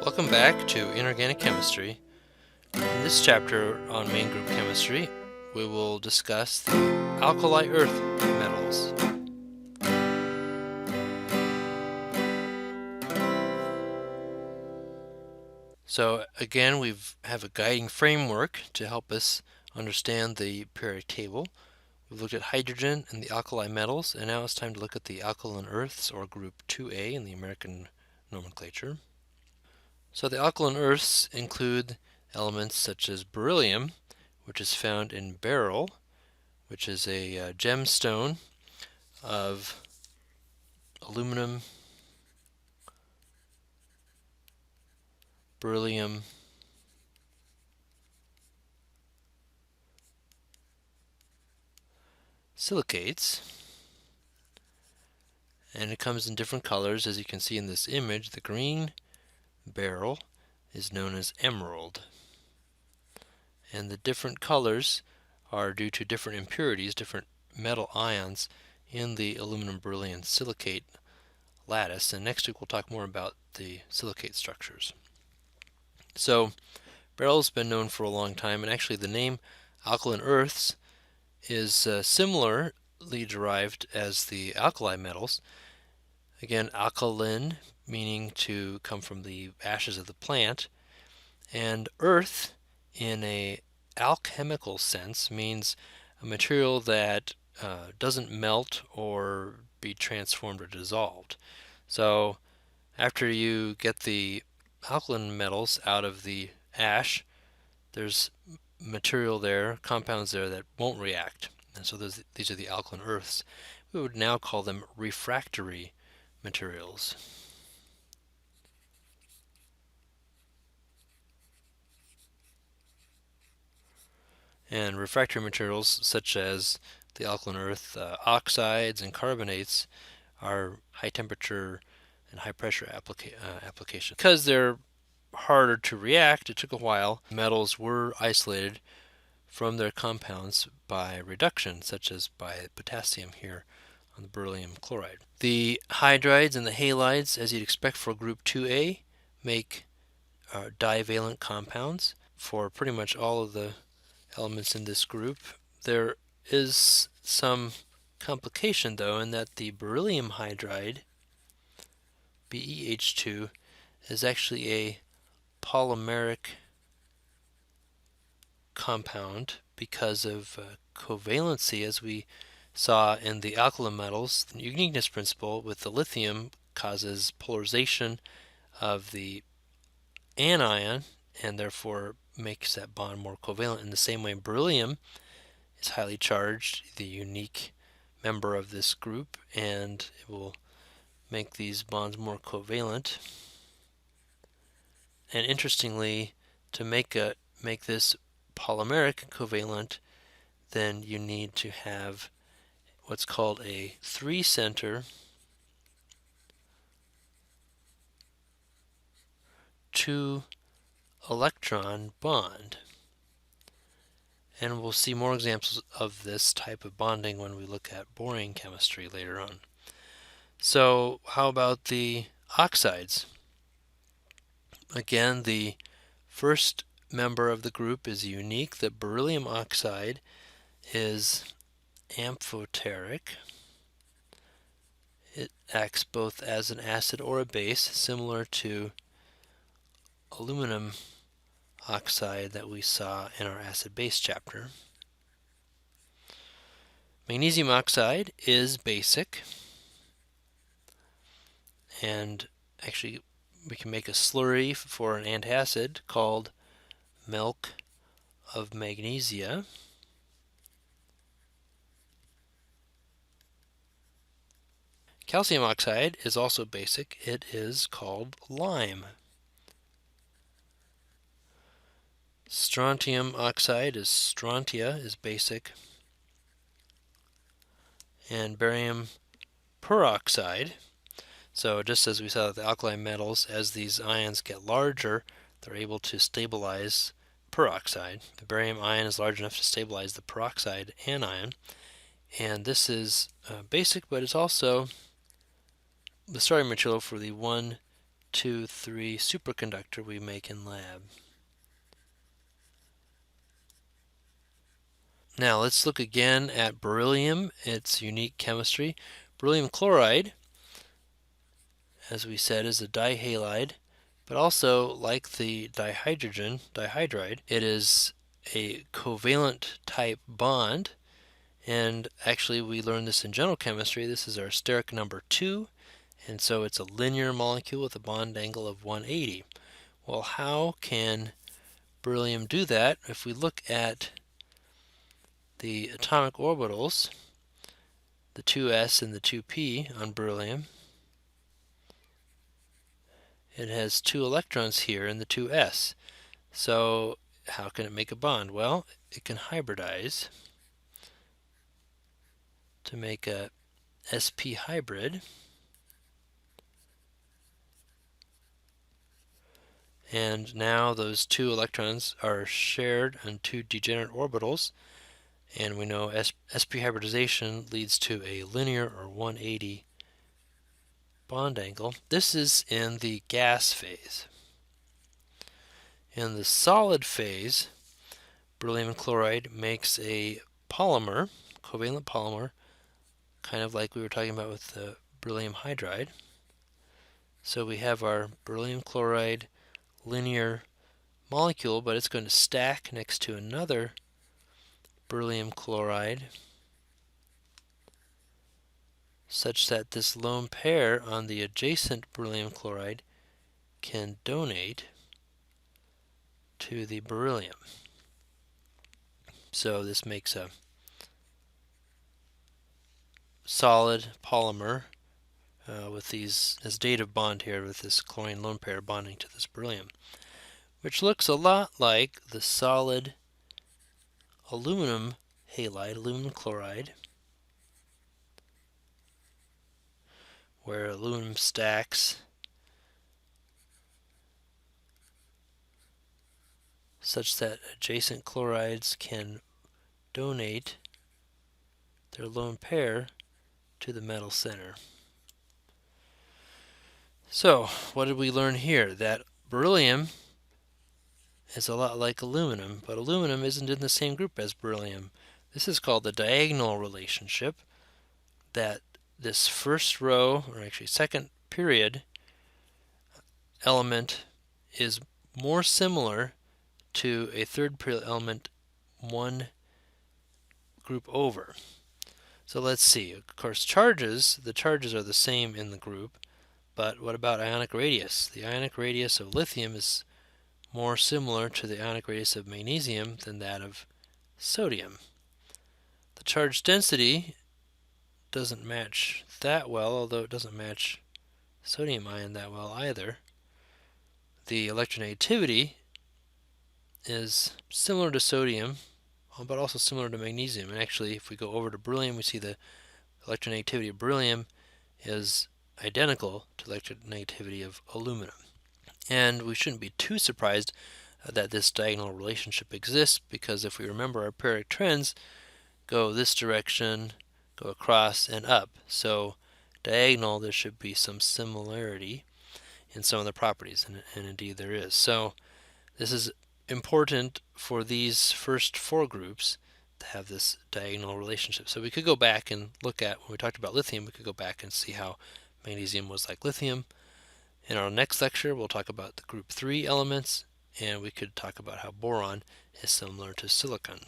Welcome back to Inorganic Chemistry. In this chapter on main group chemistry, we will discuss the alkali earth metals. So again, we have a guiding framework to help us understand the periodic table. We've looked at hydrogen and the alkali metals, and now it's time to look at the alkaline earths, or group 2A in the American nomenclature. So the alkaline earths include elements such as beryllium, which is found in beryl, which is a gemstone of aluminum, beryllium, silicates, and it comes in different colors. As you can see in this image, the green beryl is known as emerald, and the different colors are due to different impurities, different metal ions in the aluminum beryllium silicate lattice, and next week we'll talk more about the silicate structures. So beryl's been known for a long time, and actually the name alkaline earths is similarly derived as the alkali metals. Again, alkaline meaning to come from the ashes of the plant, and earth in a alchemical sense means a material that doesn't melt or be transformed or dissolved. So after you get the alkaline metals out of the ash, there's material there, compounds there that won't react. And so these are the alkaline earths. We would now call them refractory materials. And refractory materials such as the alkaline earth oxides and carbonates are high temperature and high pressure applications. Because they're harder to react, it took a while. Metals were isolated from their compounds by reduction, such as by potassium here on the beryllium chloride. The hydrides and the halides, as you'd expect for group 2A, make divalent compounds for pretty much all of the elements in this group. There is some complication though in that the beryllium hydride, BeH2, is actually a polymeric compound because of covalency, as we saw in the alkaline metals. The uniqueness principle with the lithium causes polarization of the anion and therefore makes that bond more covalent. In the same way, beryllium is highly charged, the unique member of this group, and it will make these bonds more covalent. And interestingly, to make this polymeric covalent, then you need to have what's called a 3-center 2-electron bond. And we'll see more examples of this type of bonding when we look at boron chemistry later on. So how about the oxides? Again, the first member of the group is unique. The beryllium oxide is amphoteric. It acts both as an acid or a base, similar to aluminum oxide that we saw in our acid-base chapter. Magnesium oxide is basic, and actually we can make a slurry for an antacid called milk of magnesia. Calcium oxide is also basic. It is called lime. Strontium oxide is strontia, is basic. And barium peroxide. So just as we saw with the alkali metals, as these ions get larger, they're able to stabilize peroxide. The barium ion is large enough to stabilize the peroxide anion. And this is basic, but it's also the starting material for the 1,2 lect23 superconductor we make in lab. Now let's look again at beryllium, its unique chemistry. Beryllium chloride, as we said, is a dihalide, but also, like the dihydride, it is a covalent type bond. And actually, we learned this in general chemistry. This is our steric number 2, and so it's a linear molecule with a bond angle of 180. Well, how can beryllium do that? If we look at the atomic orbitals, the 2s and the 2p on beryllium, it has 2 electrons here in the 2s. So how can it make a bond? Well, it can hybridize to make a sp hybrid, and now those 2 electrons are shared on 2 degenerate orbitals, and we know sp hybridization leads to a linear or 180 bond angle. This is in the gas phase. In the solid phase, beryllium chloride makes a polymer, covalent polymer, kind of like we were talking about with the beryllium hydride. So we have our beryllium chloride linear molecule, but it's going to stack next to another beryllium chloride such that this lone pair on the adjacent beryllium chloride can donate to the beryllium. So this makes a solid polymer with this dative bond here with this chlorine lone pair bonding to this beryllium, which looks a lot like the solid aluminum halide, aluminum chloride, where aluminum stacks such that adjacent chlorides can donate their lone pair to the metal center. So, what did we learn here? That beryllium is a lot like aluminum, but aluminum isn't in the same group as beryllium. This is called the diagonal relationship, that this first row, or actually second period, element is more similar to a third period element one group over. So let's see. Of course, the charges are the same in the group, but what about ionic radius? The ionic radius of lithium is more similar to the ionic radius of magnesium than that of sodium. The charge density doesn't match that well, although it doesn't match sodium ion that well either. The electronegativity is similar to sodium, but also similar to magnesium. And actually, if we go over to beryllium, we see the electronegativity of beryllium is identical to the electronegativity of aluminum. And we shouldn't be too surprised that this diagonal relationship exists, because if we remember, our periodic trends go this direction, go across, and up. So diagonal, there should be some similarity in some of the properties, and indeed there is. So this is important for these first 4 groups to have this diagonal relationship. So we could go back and look at, when we talked about lithium, we could go back and see how magnesium was like lithium. In our next lecture, we'll talk about the group 3 elements, and we could talk about how boron is similar to silicon.